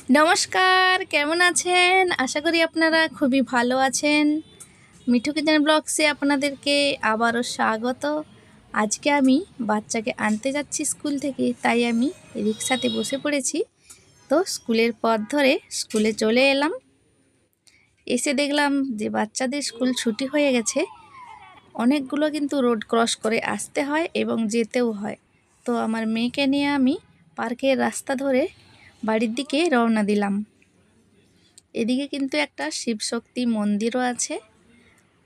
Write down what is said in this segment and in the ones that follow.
নমস্কার, কেমন আছেন? আশা করি আপনারা খুবই ভালো আছেন। মিঠু কিচেন ব্লগসে আপনাদেরকে আবারও স্বাগত। আজকে আমি বাচ্চাকে আনতে যাচ্ছি স্কুল থেকে, তাই আমি রিক্সাতে বসে পড়েছি। তো স্কুলের পথ ধরে স্কুলে চলে এলাম। এসে দেখলাম যে বাচ্চাদের স্কুল ছুটি হয়ে গেছে। অনেকগুলো কিন্তু রোড ক্রস করে আসতে হয় এবং যেতেও হয়। তো আমার মেয়েকে নিয়ে আমি পার্কের রাস্তা ধরে বাড়ির দিকে রওনা দিলাম। এদিকে কিন্তু একটা শিবশক্তি মন্দিরও আছে।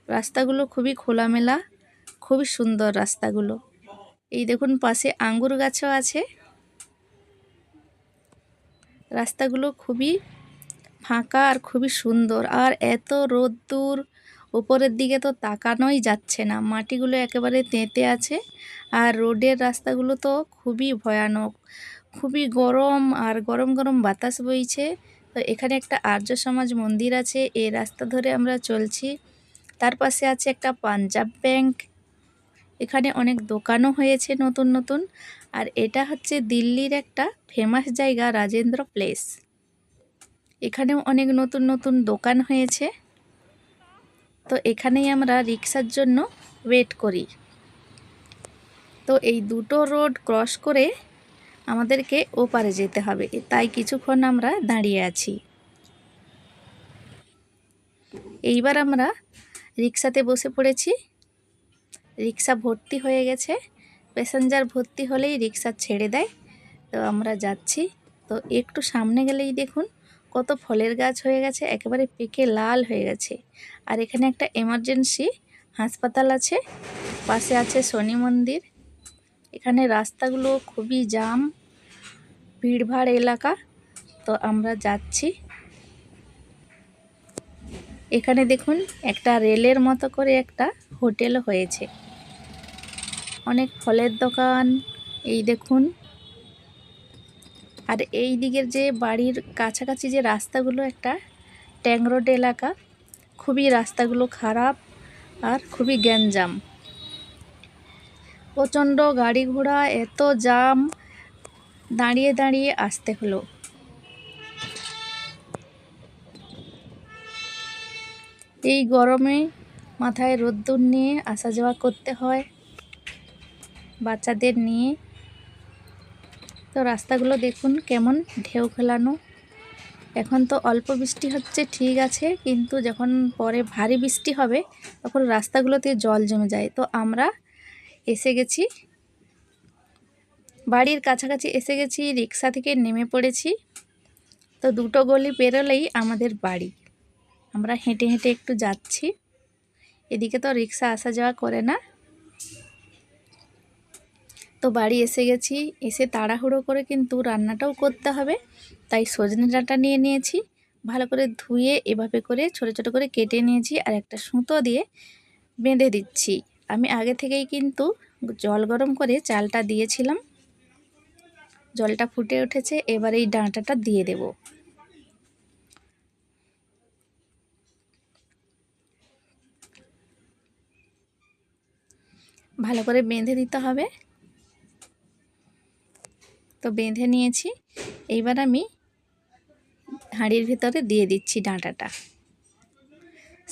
রাস্তাগুলো খুবই খোলামেলা, খুবই সুন্দর রাস্তাগুলো। এই দেখুন পাশে আঙ্গুর গাছও আছে। রাস্তাগুলো খুবই ফাঁকা আর খুবই সুন্দর, আর এত রোদ্দুর, উপরের দিকে তো তাকানোই যাচ্ছে না। মাটিগুলো একেবারে তেঁতে আছে, আর রোডের রাস্তাগুলো তো খুবই ভয়ানক, খুবই গরম, আর গরম গরম বাতাস বইছে। তো এখানে একটা আর্য সমাজ মন্দির আছে, এই রাস্তা ধরে আমরা চলছি। তার পাশে আছে একটা পাঞ্জাব ব্যাংক। এখানে অনেক দোকানও হয়েছে নতুন নতুন। আর এটা হচ্ছে দিল্লির একটা ফেমাস জায়গা, রাজেন্দ্র প্লেস। এখানেও অনেক নতুন নতুন দোকান হয়েছে। তো এখানেই আমরা রিক্সার জন্য ওয়েট করি। তো এই দুটো রোড ক্রস করে আমাদেরকে ওপারে যেতে হবে, তাই কিছুক্ষণ আমরা দাঁড়িয়ে আছি। এইবার আমরা রিক্সাতে বসে পড়েছি। রিক্সা ভর্তি হয়ে গেছে। প্যাসেঞ্জার ভর্তি হলেই রিক্সা ছেড়ে দেয়। তো আমরা যাচ্ছি। তো একটু সামনে গেলেই দেখুন কত ফলের গাছ হয়ে গেছে, একেবারে পেকে লাল হয়ে গেছে। আর এখানে একটা এমার্জেন্সি হাসপাতাল আছে, পাশে আছে শনি মন্দির। এখানে রাস্তাগুলো খুবই জাম, ভিড়ভাড় এলাকা। তো আমরা যাচ্ছি। এখানে দেখুন একটা রেলের মতো করে একটা হোটেলও হয়েছে, অনেক ফলের দোকান। এই দেখুন, আর এই দিকের যে বাড়ির কাছাকাছি যে রাস্তাগুলো একটা ট্যাং রোড এলাকা, খুবই রাস্তাগুলো খারাপ আর খুবই গ্যাঞ্জাম। প্রচণ্ড গাড়ি ঘোড়া, এত জাম, দাঁড়িয়ে দাঁড়িয়ে আসতে হলো। এই গরমে মাথায় রোদ্দুর নিয়ে আসা যাওয়া করতে হয় বাচ্চাদের নিয়ে। তো রাস্তাগুলো দেখুন কেমন ঢেউ খেলানো। এখন তো অল্প বৃষ্টি হচ্ছে ঠিক আছে, কিন্তু যখন পরে ভারী বৃষ্টি হবে তখন রাস্তাগুলোতে জল জমে যায়। তো আমরা এসে গেছি, বাড়ির কাছাকাছি এসে গেছি, রিক্সা থেকে নেমে পড়েছি। তো দুটো গলি পেরোলেই আমাদের বাড়ি। আমরা হেঁটে হেঁটে একটু যাচ্ছি। এদিকে তো রিক্সা আসা যাওয়া করে না। তো বাড়ি এসে গেছি। এসে তাড়াহুড়ো করে কিন্তু রান্নাটাও করতে হবে, তাই সজনে ডাঁটা নিয়ে নিয়েছি। ভালো করে ধুয়ে এভাবে করে ছোট ছোট করে কেটে নিয়েছি, আর একটা সুতো দিয়ে বেঁধে দিচ্ছি। আমি আগে থেকেই কিন্তু জল গরম করে চালটা দিয়েছিলাম। জলটা ফুটে উঠেছে, এবার এই ডাঁটাটা দিয়ে দেব। ভালো করে বেঁধে দিতে হবে। তো বেঁধে নিয়েছি। এইবার আমি হাঁড়ির ভিতরে দিয়ে দিচ্ছি ডাঁটাটা,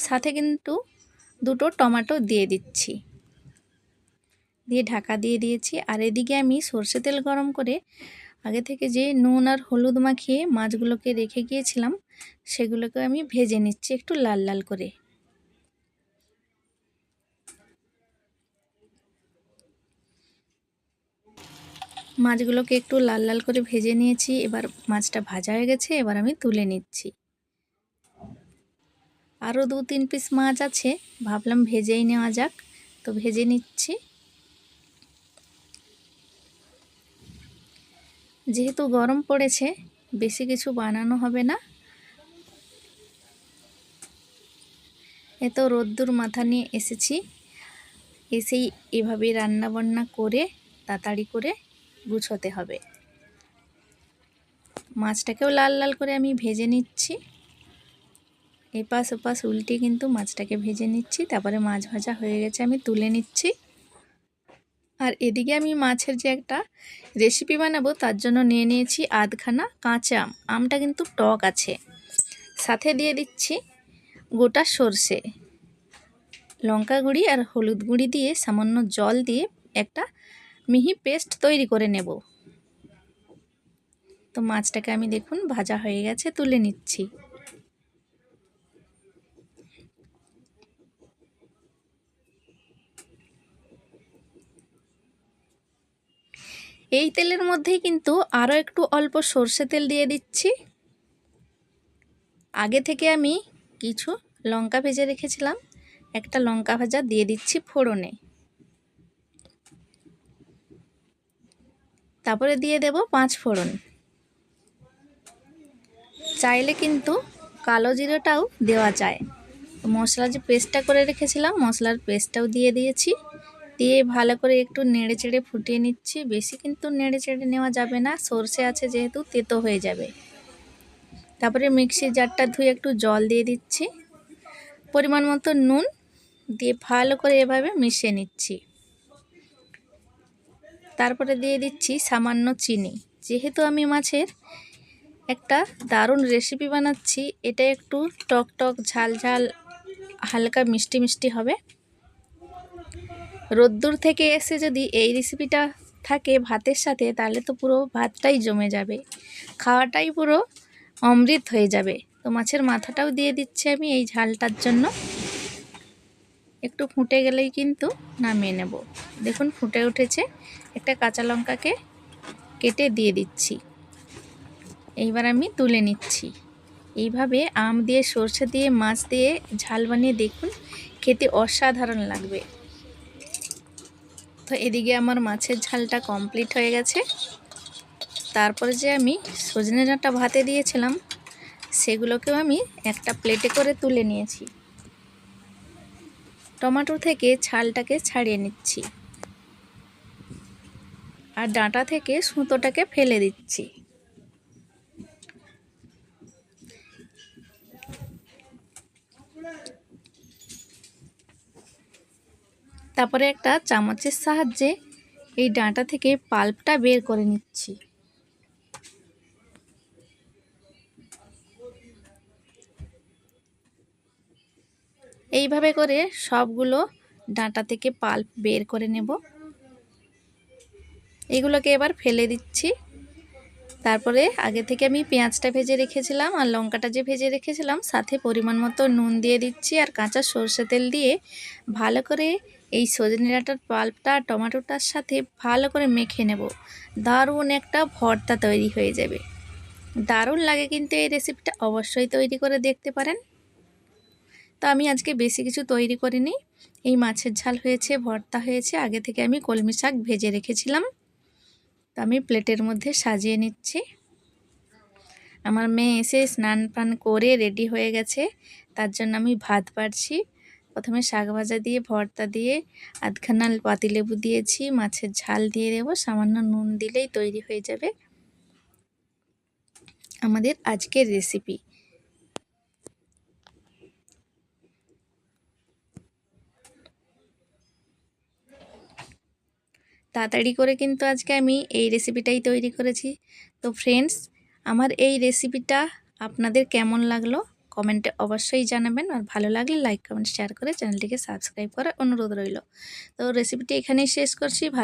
সাথে কিন্তু দুটো টমেটো দিয়ে দিচ্ছি, দিয়ে ঢাকা দিয়ে দিয়েছি। আর এদিকে আমি সর্ষে তেল গরম করে আগে থেকে যে নুন আর হলুদ মাখিয়ে মাছগুলোকে রেখে গিয়েছিলাম, সেগুলোকে আমি ভেজে নিচ্ছি একটু লাল লাল করে। মাছগুলোকে একটু লাল লাল করে ভেজে নিয়েছি। এবার মাছটা ভাজা হয়ে গেছে, এবার আমি তুলে নিচ্ছি। আরও 2-3 পিস মাছ আছে, ভাবলাম ভেজেই নেওয়া যাক, তো ভেজে নিচ্ছি। যেহেতু গরম পড়েছে, বেশি কিছু বানানো হবে না। এত রোদ্দুর মাথা নিয়ে এসেছি, এসেই এভাবে রান্না বান্না করে তাড়াতাড়ি করে গুছোতে হবে। মাছটাকেও লাল লাল করে আমি ভেজে নিচ্ছি। এপাশ ওপাশ উল্টে কিন্তু মাছটাকে ভেজে নিচ্ছি। তারপরে মাছ ভাজা হয়ে গেছে, আমি তুলে নিচ্ছি। আর এদিকে আমি মাছের যে একটা রেসিপি বানাবো তার জন্য নিয়ে নিয়েছি আধখানা কাঁচা আম। আমটা কিন্তু টক আছে। সাথে দিয়ে দিচ্ছি গোটা সর্ষে, লঙ্কা গুঁড়ি আর হলুদ গুঁড়ি দিয়ে সামান্য জল দিয়ে একটা মিহি পেস্ট তৈরি করে নেব। তো মাছটাকে আমি দেখুন ভাজা হয়ে গেছে, তুলে নিচ্ছি। এই তেলের মধ্যেই কিন্তু আরও একটু অল্প সর্ষে তেল দিয়ে দিচ্ছি। আগে থেকে আমি কিছু লঙ্কা ভেজে রেখেছিলাম, একটা লঙ্কা ভাজা দিয়ে দিচ্ছি ফোড়নে। তারপরে দিয়ে দেব 5 ফোড়ন। চাইলে কিন্তু কালো জিরাটাও দেওয়া যায়। মশলা যে পেস্টটা করে রেখেছিলাম, মশলার পেস্টটাও দিয়ে দিয়েছি। দিয়ে ভালো করে একটু নেড়ে চেড়ে ফুটিয়ে নিচ্ছি। বেশি কিন্তু নেড়ে চেড়ে নেওয়া যাবে না, সর্ষে আছে যেহেতু তেতো হয়ে যাবে। তারপরে মিক্সির জারটা ধুয়ে একটু জল দিয়ে দিচ্ছি, পরিমাণ মতো নুন দিয়ে ভালো করে এভাবে মিশিয়ে নিচ্ছি। তারপরে দিয়ে দিচ্ছি সামান্য চিনি। যেহেতু আমি মাছের একটা দারুণ রেসিপি বানাচ্ছি, এটা একটু টক টক ঝাল ঝাল হালকা মিষ্টি মিষ্টি হবে। রোদ্দুর থেকে এসে যদি এই রেসিপিটা থাকে ভাতের সাথে, তাহলে তো পুরো ভাতটাই জমে যাবে, খাওয়াটাই পুরো অমৃত হয়ে যাবে। তো মাছের মাথাটাও দিয়ে দিচ্ছি আমি এই ঝালটার জন্য। একটু ফুটে গেলেই কিন্তু নামিয়ে নেব। দেখুন ফুটে উঠেছে। একটা কাঁচা লঙ্কাকে কেটে দিয়ে দিচ্ছি। এইবার আমি তুলে নিচ্ছি। এইভাবে আম দিয়ে সর্ষে দিয়ে মাছ দিয়ে ঝাল বানিয়ে দেখুন, খেতে অসাধারণ লাগবে। তো এদিকে আমার মাছের ঝালটা কমপ্লিট হয়ে গেছে। তারপরে যে আমি সজনে ডাঁটা ভাতে দিয়েছিলাম, সেগুলোকেও আমি একটা প্লেটে করে তুলে নিয়েছি। টমেটো থেকে ছালটাকে ছাড়িয়ে নিচ্ছি আর ডাঁটা থেকে সুতোটাকে ফেলে দিচ্ছি। তারপরে একটা চামচের সাহায্যে এই ডাঁটা থেকে পাল্পটা বের করে নিচ্ছি। এইভাবে করে সবগুলো ডাঁটা থেকে পাল্প বের করে নেব। এগুলোকে এবার ফেলে দিচ্ছি। তারপরে আগে থেকে আমি পেঁয়াজটা ভেজে রেখেছিলাম আর লঙ্কাটা যে ভেজে রেখেছিলাম, সাথে পরিমাণ মতো নুন দিয়ে দিচ্ছি আর কাঁচা সর্ষে তেল দিয়ে ভালো করে এই সজনে ডাঁটার পাল্পটা টমেটোটার সাথে ভালো করে মেখে নেব। দারুণ একটা ভর্তা তৈরি হয়ে যাবে। দারুণ লাগে কিন্তু এই রেসিপিটা, অবশ্যই তৈরি করে দেখতে পারেন। তো আমি আজকে বেশি কিছু তৈরি করিনি। এই মাছের ঝাল হয়েছে, ভর্তা হয়েছে, আগে থেকে আমি কলমি শাক ভেজে রেখেছিলাম। তো আমি প্লেটের মধ্যে সাজিয়ে নিচ্ছি। আমার মেয়ে এসে স্নান পান করে রেডি হয়ে গেছে, তার জন্য আমি ভাত বাড়ছি। প্রথমে শাক ভাজা দিয়ে ভর্তা দিয়ে আধখানা পাতিলেবু দিয়েছি, মাছের ঝাল দিয়ে দেবো, সামান্য নুন দিলেই তৈরি হয়ে যাবে আমাদের আজকের রেসিপি। তাড়াতাড়ি করে কিন্তু আজকে আমি এই রেসিপিটাই তৈরি করেছি। তো ফ্রেন্ডস, আমার এই রেসিপিটা আপনাদের কেমন লাগলো কমেন্টে অবশ্যই জানাবেন। আর ভালো লাগলে লাইক কমেন্ট শেয়ার করে চ্যানেলটিকে সাবস্ক্রাইব করার অনুরোধ রইল। তো রেসিপিটি এখানেই শেষ করছি। ভালো